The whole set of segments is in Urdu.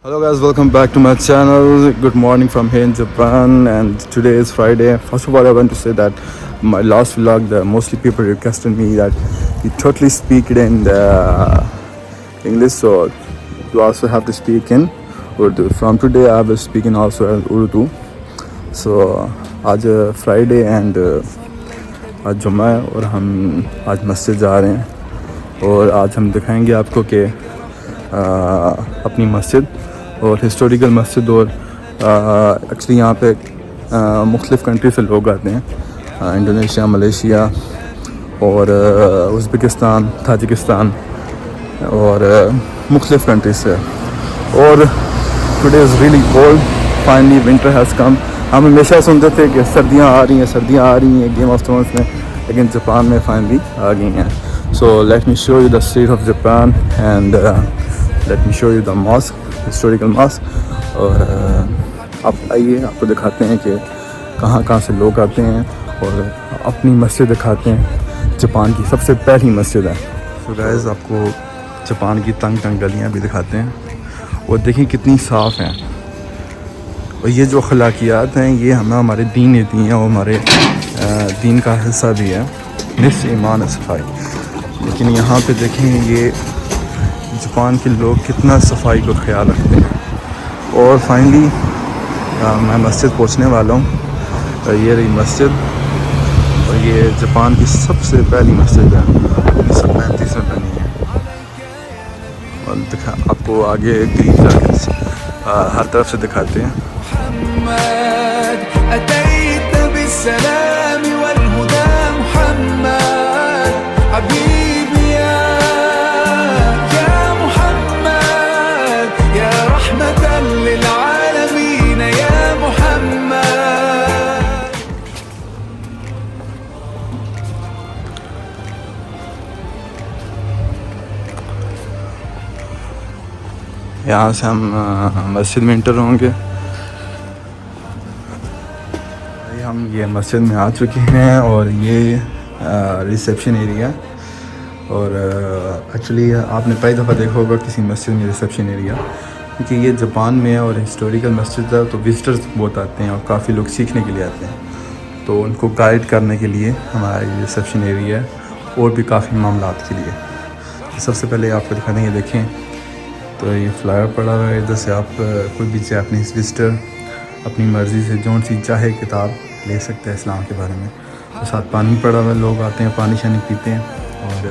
Hello guys, welcome back to my channel. Good morning from here in Japan, and today is Friday. First of all, I want to say that my last vlog, mostly people requested me that you totally speak it in English, so you also have to speak in Urdu. From today, I will speak in also in Urdu. So, آج Friday and آج جمعہ ہے اور ہم آج مسجد جا رہے ہیں اور آج ہم دکھائیں گے آپ کو کہ اپنی مسجد اور ہسٹوریکل مسجد. اور ایکچولی یہاں پہ مختلف کنٹری سے لوگ آتے ہیں, انڈونیشیا, ملیشیا اور ازبکستان, تاجکستان اور مختلف کنٹریز سے. اور today is really cold, finally winter has come. ہم ہمیشہ سنتے تھے کہ سردیاں آ رہی ہیں گیم آف تھرونز میں, لیکن جاپان میں فائنلی آ گئی ہیں. So let me show you the street of Japan and let me show you the mosque, historical mosque. اور آپ آئیے, آپ کو دکھاتے ہیں کہ کہاں سے لوگ آتے ہیں اور اپنی مسجد دکھاتے ہیں. جاپان کی سب سے پہلی مسجد ہے. سو گائز, آپ کو جاپان کی تنگ گلیاں بھی دکھاتے ہیں اور دیکھیں کتنی صاف ہیں. اور یہ جو اخلاقیات ہیں یہ ہمارے دین نے دی ہیں اور ہمارے دین کا حصہ بھی ہے. نصف ایمان ہے صفائی. لیکن یہاں پہ دیکھیں یہ جاپان کے لوگ کتنا صفائی کو خیال رکھتے ہیں. اور فائنلی میں مسجد پہنچنے والا ہوں. یہ رہی مسجد, اور یہ جاپان کی سب سے پہلی مسجد ہے, 1935 میں بنی ہے. اور آپ کو آگے قریب جا کے ہر طرف سے دکھاتے ہیں. محمد أتيت بالسلام والهدى محمد حبيبي يا محمد يا رحمة للعالمين يا محمد. یہاں سے ہم مسجد میں انٹر ہوں گے. ہم یہ مسجد میں آ چکے ہیں اور یہ ریسیپشن ایریا. اور ایکچولی آپ نے پہلی دفعہ دیکھا ہوگا کسی مسجد میں ریسیپشن ایریا, کیونکہ یہ جاپان میں ہے اور ہسٹوریکل مسجد ہے تو وزٹرز بہت آتے ہیں اور کافی لوگ سیکھنے کے لیے آتے ہیں. تو ان کو گائیڈ کرنے کے لیے ہمارا یہ ریسیپشن ایریا ہے, اور بھی کافی معاملات کے لیے. سب سے پہلے آپ کو دکھا دیں, یہ دیکھیں تو یہ فلائر پڑا ہوا ہے. ادھر سے آپ کوئی بھی جاپنیز وزٹر اپنی مرضی سے جو سی چاہے کتاب لے سکتے ہیں اسلام کے بارے میں. اور ساتھ پانی پڑا ہوا ہے, لوگ آتے ہیں پانی شانی پیتے ہیں. اور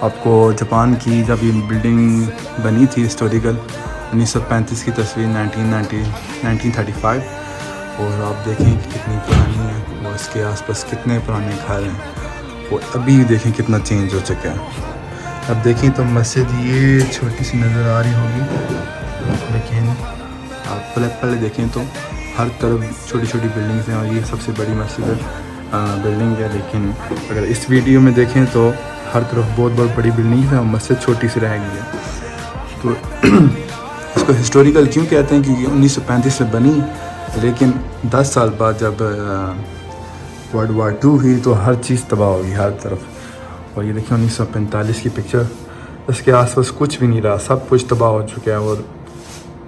آپ کو جاپان کی جب یہ بلڈنگ بنی تھی ہسٹوریکل 1935 کی تصویر 1935, اور آپ دیکھیں کہ کتنی پرانی ہے اور اس کے آس پاس کتنے پرانے گھر ہیں. اور ابھی دیکھیں کتنا چینج ہو چکا ہے. اب دیکھیں تو مسجد یہ چھوٹی سی نظر آ رہی ہوگی, لیکن آپ پہلے دیکھیں تو ہر طرف چھوٹی چھوٹی بلڈنگز ہیں اور یہ سب سے بڑی مسجد بلڈنگ ہے. لیکن اگر اس ویڈیو میں دیکھیں تو ہر طرف بہت بڑی بلڈنگز ہیں اور مسجد چھوٹی سی رہ گئی ہے. تو اس کو ہسٹوریکل کیوں کہتے ہیں, کیونکہ 1935 میں بنی, لیکن 10 سال بعد جب ورلڈ وار 2 ہوئی تو ہر چیز تباہ ہوگی ہر طرف. اور یہ دیکھیں 1945 کی پکچر, اس کے آس پاس کچھ بھی نہیں رہا, سب کچھ تباہ ہو چکا ہے. اور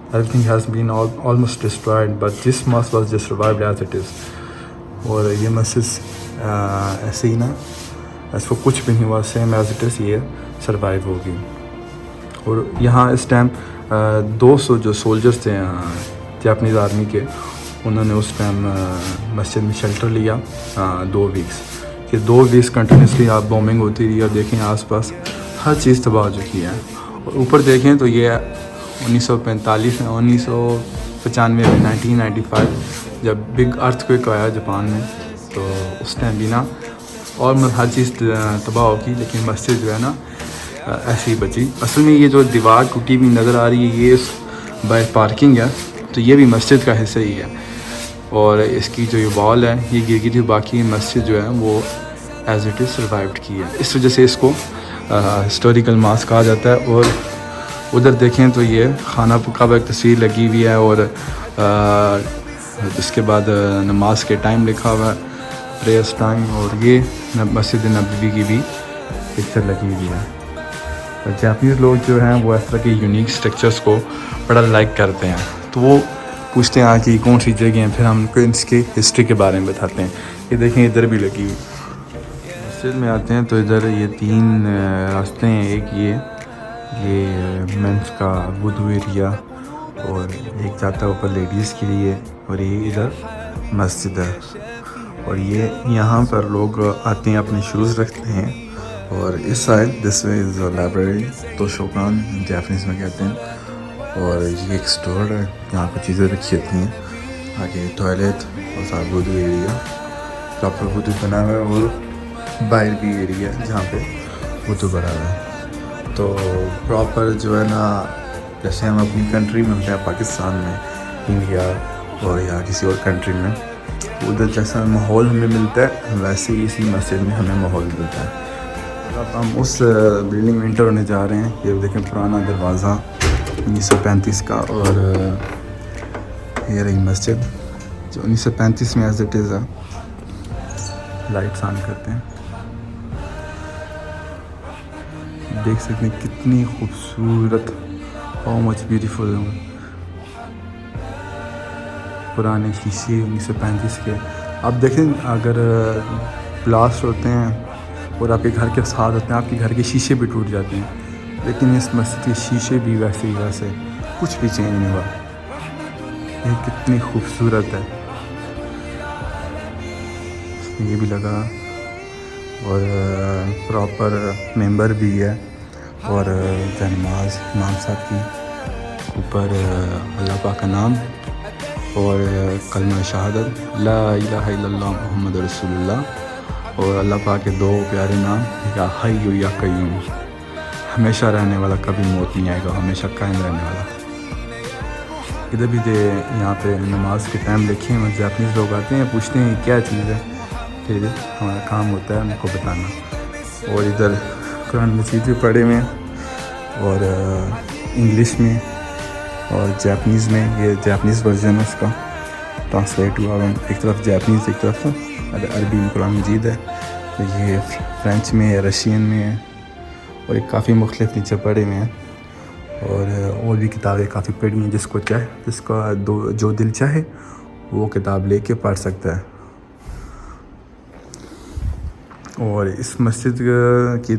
everything has been almost destroyed, but this mosque was just survived as it is. اور یہ مسجد ایسے ہی نا, اس کو کچھ بھی نہیں ہوا, same as it is یہ سروائیو ہوگی. اور یہاں اس ٹائم 200 جو سولجرز تھے جاپنیز آرمی کے, انہوں نے اس ٹائم مسجد میں شیلٹر لیا 2 ویکس. کہ 2 ویکس کنٹینیوسلی آپ بومبنگ ہوتی رہی, اور دیکھیں آس پاس ہر چیز تباہ ہو چکی ہے. اور اوپر دیکھیں تو یہ 1945 میں 1995 میں 1995 جب بگ ارتھ کوئک آیا جاپان میں, تو اس ٹائم بھی نا اور ہر چیز تباہ ہوگی, لیکن مسجد جو ہے نا ایسی ہی بچی. اصل میں یہ جو دیوار ٹوٹی ہوئی نظر آ رہی ہے یہ بائی پارکنگ ہے, تو یہ بھی مسجد کا حصہ ہی ہے. اور اس کی جو یہ وال ہے یہ گر گئی تھی, باقی مسجد جو ہے وہ ایز اٹ از سروائیوڈ کی ہے. اس وجہ سے اس کو ہسٹوریکل ماسک کہا جاتا ہے. اور ادھر دیکھیں تو یہ خانہ کعبہ ایک تصویر لگی ہوئی ہے, اور اس کے بعد نماز کے ٹائم لکھا ہوا ہے, پریئرس ٹائم. اور یہ مسجد نبوی کی بھی پکچر لگی ہوئی ہے. جاپنیز لوگ جو ہیں وہ اس طرح کے یونیک اسٹرکچرس کو بڑا لائک کرتے ہیں، تو وہ پوچھتے ہیں کہ کون سی جگہ ہیں، پھر ہم ان کو اس کی ہسٹری کے بارے میں بتاتے ہیں. یہ دیکھیں ادھر بھی لگی ہوئی. مسجد میں آتے ہیں تو ادھر یہ 3 راستے ہیں. ایک یہ مینس کا وضو ایریا، اور ایک جاتا ہے اوپر لیڈیز کے لیے، اور یہ ادھر مسجد ہے. اور یہ یہاں پر لوگ آتے ہیں اپنے شوز رکھتے ہیں. اور اس side this way is library, تو شوکان جاپنیز میں کہتے ہیں. اور یہ ایک اسٹور ہے، یہاں پہ چیزیں رکھی ہوتی ہیں. آگے ٹوائلٹ اور ساتھ وضو ایریا، پراپر وضو بنا ہوا ہے، اور باہر بھی ایریا ہے جہاں پہ وضو بنا ہوا ہے. تو پراپر جو ہے نا، جیسے ہم اپنی کنٹری میں ہوتے ہیں، پاکستان میں، انڈیا اور یا کسی اور کنٹری میں، ادھر جیسا ماحول ہمیں ملتا ہے ویسے ہی اسی مسجد میں ہمیں ماحول ملتا ہے. اب ہم اس بلڈنگ میں انٹر ہونے جا رہے ہیں. یہ دیکھیں پرانا دروازہ 1935 کا، اور یہ رہی مسجد جو 1935 میں ایز اٹ از ہے. لائٹس آن کرتے ہیں، دیکھ سکتے ہیں کتنی خوبصورت، ہاؤ مچ بیوٹیفل. پرانے شیشے 1935 کے. اب دیکھیں اگر بلاسٹ ہوتے ہیں اور آپ کے گھر کے ساتھ ہوتے ہیں، آپ کے گھر کے شیشے بھی ٹوٹ جاتے ہیں، لیکن اس مسجد کے شیشے بھی ویسے ہی ویسے، کچھ بھی چینج نہیں ہوا. یہ کتنی خوبصورت ہے. یہ بھی لگا، اور پراپر ممبر بھی ہے، اور جنماز امام صاحب کی اوپر اللہ پاک کا نام اور کلمہ شہادت لا الہ الا اللہ محمد رسول اللہ، اور اللہ پاک کے 2 پیارے نام، یا حی یا قیوم، ہمیشہ رہنے والا، کبھی موت نہیں آئے گا، ہمیشہ قائم رہنے والا. ادھر بھی یہاں پہ نماز کے ٹائم لکھے ہیں. جاپنیز لوگ آتے ہیں، پوچھتے ہیں کیا چیز ہے، پھر ہمارا کام ہوتا ہے ان کو بتانا. اور ادھر قرآن مجید بھی پڑھے ہوئے ہیں، اور انگلش میں اور جاپنیز میں. یہ جاپنیز ورژن ہے اس کا، ٹرانسلیٹ ہوا ہوا، ایک طرف جاپنیز ایک طرف عربی میں قرآن مجید ہے. یہ فرینچ میں ہے، رشین میں ہے، اور ایک کافی مختلف نیچے پڑھے ہوئے ہیں. اور بھی کتابیں کافی پڑھی ہیں، جس کا جو دل چاہے وہ کتاب لے کے پڑھ سکتا ہے. اور اس مسجد کی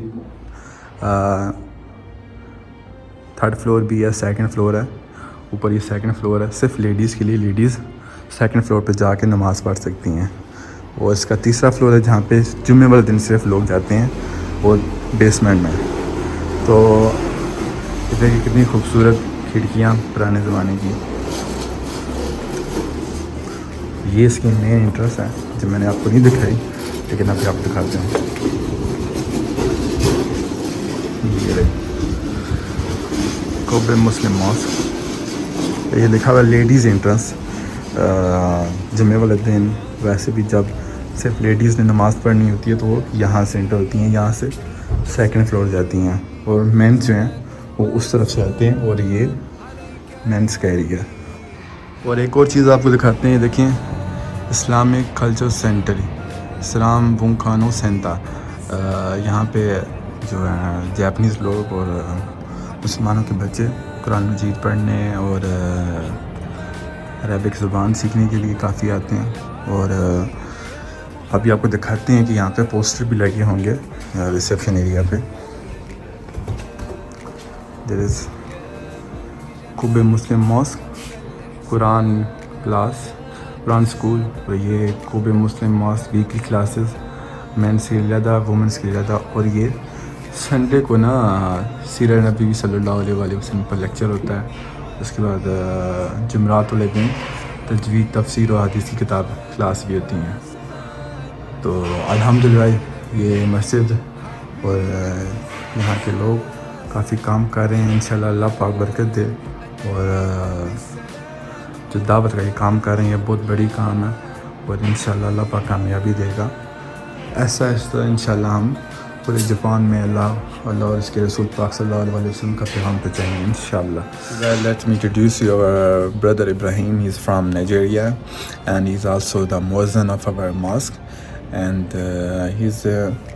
3rd فلور بھی ہے، 2nd فلور ہے. اوپر یہ 2nd فلور ہے، صرف لیڈیز کے لیے. لیڈیز 2nd فلور پہ جا کے نماز پڑھ سکتی ہیں. اور اس کا 3را فلور ہے جہاں پہ جمعے والے دن صرف لوگ جاتے ہیں، اور بیسمنٹ میں. تو دیکھیں کتنی خوبصورت کھڑکیاں پرانے زمانے کی. یہ اس کی مین انٹرسٹ ہے جو میں نے آپ کو نہیں دکھائی، لیکن ابھی آپ دکھاتے ہیں. یہ رہی کوبے مسلم ماسک. یہ لکھا ہوا لیڈیز انٹرنس. جمعے والے دن ویسے بھی جب صرف لیڈیز نے نماز پڑھنی ہوتی ہے تو وہ یہاں سے انٹر ہوتی ہیں، یہاں سے 2nd فلور جاتی ہیں، اور مینس جو ہیں وہ اس طرف سے آتے ہیں. اور یہ مینس کا ایریا. اور ایک اور چیز آپ کو دکھاتے ہیں، دیکھیں اسلامک کلچر سینٹر اسلام بونکانو سینتا. یہاں پہ جو ہے جاپنیز لوگ اور مسلمانوں کے بچے قرآن مجید پڑھنے اور عربک زبان سیکھنے کے لیے کافی آتے ہیں. اور ابھی آپ کو دکھاتے ہیں کہ یہاں پہ پوسٹر بھی لگے ہوں گے ریسیپشن ایریا پہ. دیر از کوبے مسلم ماسک، قرآن کلاس، قرآن اسکول. اور یہ کوبے مسلم ماسک ویکلی کلاسز، مینس کے لیے علیحدہ، وومنس کے لیے علیحدہ. اور یہ سنڈے کو نا سیرت نبی صلی اللہ علیہ وسلم پر لیکچر ہوتا ہے. اس کے بعد جمعرات والے دن تجوید، تفسیر و حدیث کی کتاب کلاس بھی ہوتی ہیں. تو الحمدللہ یہ مسجد اور یہاں کے لوگ کافی کام کر رہے ہیں. انشاءاللہ اللہ پاک برکت دے. اور جو دعوت کا یہ کام کر رہے ہیں یہ بہت بڑی کام ہے، اور انشاءاللہ اللہ پاک کامیابی دے گا. ایسا ایسا انشاءاللہ ہم پورے جاپان میں اللہ اور اس کے رسول پاک صلی اللہ علیہ وسلم کا پیغام پہنچائیں گے انشاءاللہ. Let me introduce you our brother Ibrahim. He's from Nigeria and he's also the muezzin of our mosque, and he's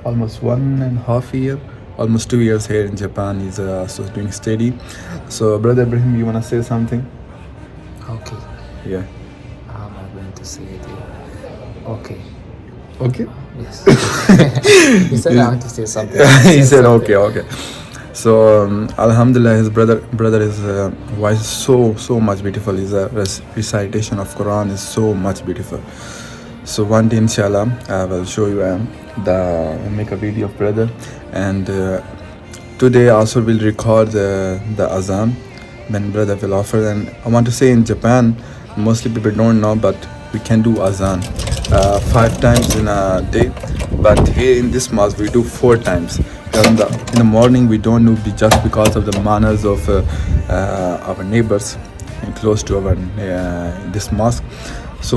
almost 1.5 years almost 2 years here in Japan. He's also doing study. So brother Ibrahim, you wanna say something? Okay. Yeah. How am I going to say it here? Okay. Okay. Yes. He said I want to say something. He said okay. So alhamdulillah, his brother is voice is so much beautiful. His recitation of Quran is so much beautiful. So one day inshallah I will show you make a video of brother, and today also will record the azan when brother will offer. And I want to say, in Japan mostly people don't know, but we can do azan 5 times in a day, but here in this mosque we do 4 times. In the morning we don't do, just because of the manners of our neighbors close to our this mosque. So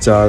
4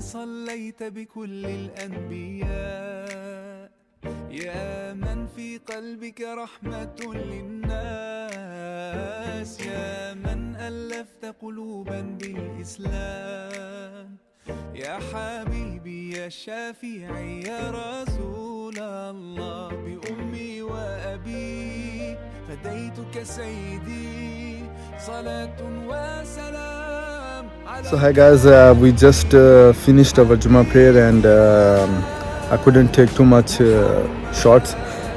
صليت بكل الأنبياء يا من في قلبك رحمة للناس يا من ألفت قلوبا بالإسلام يا حبيبي يا شافعي يا رسول الله بأمي وأبي فديتك سيدي صلاة وسلام. So hi guys, we just finished our Jummah prayer, and I couldn't take too much shots.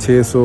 600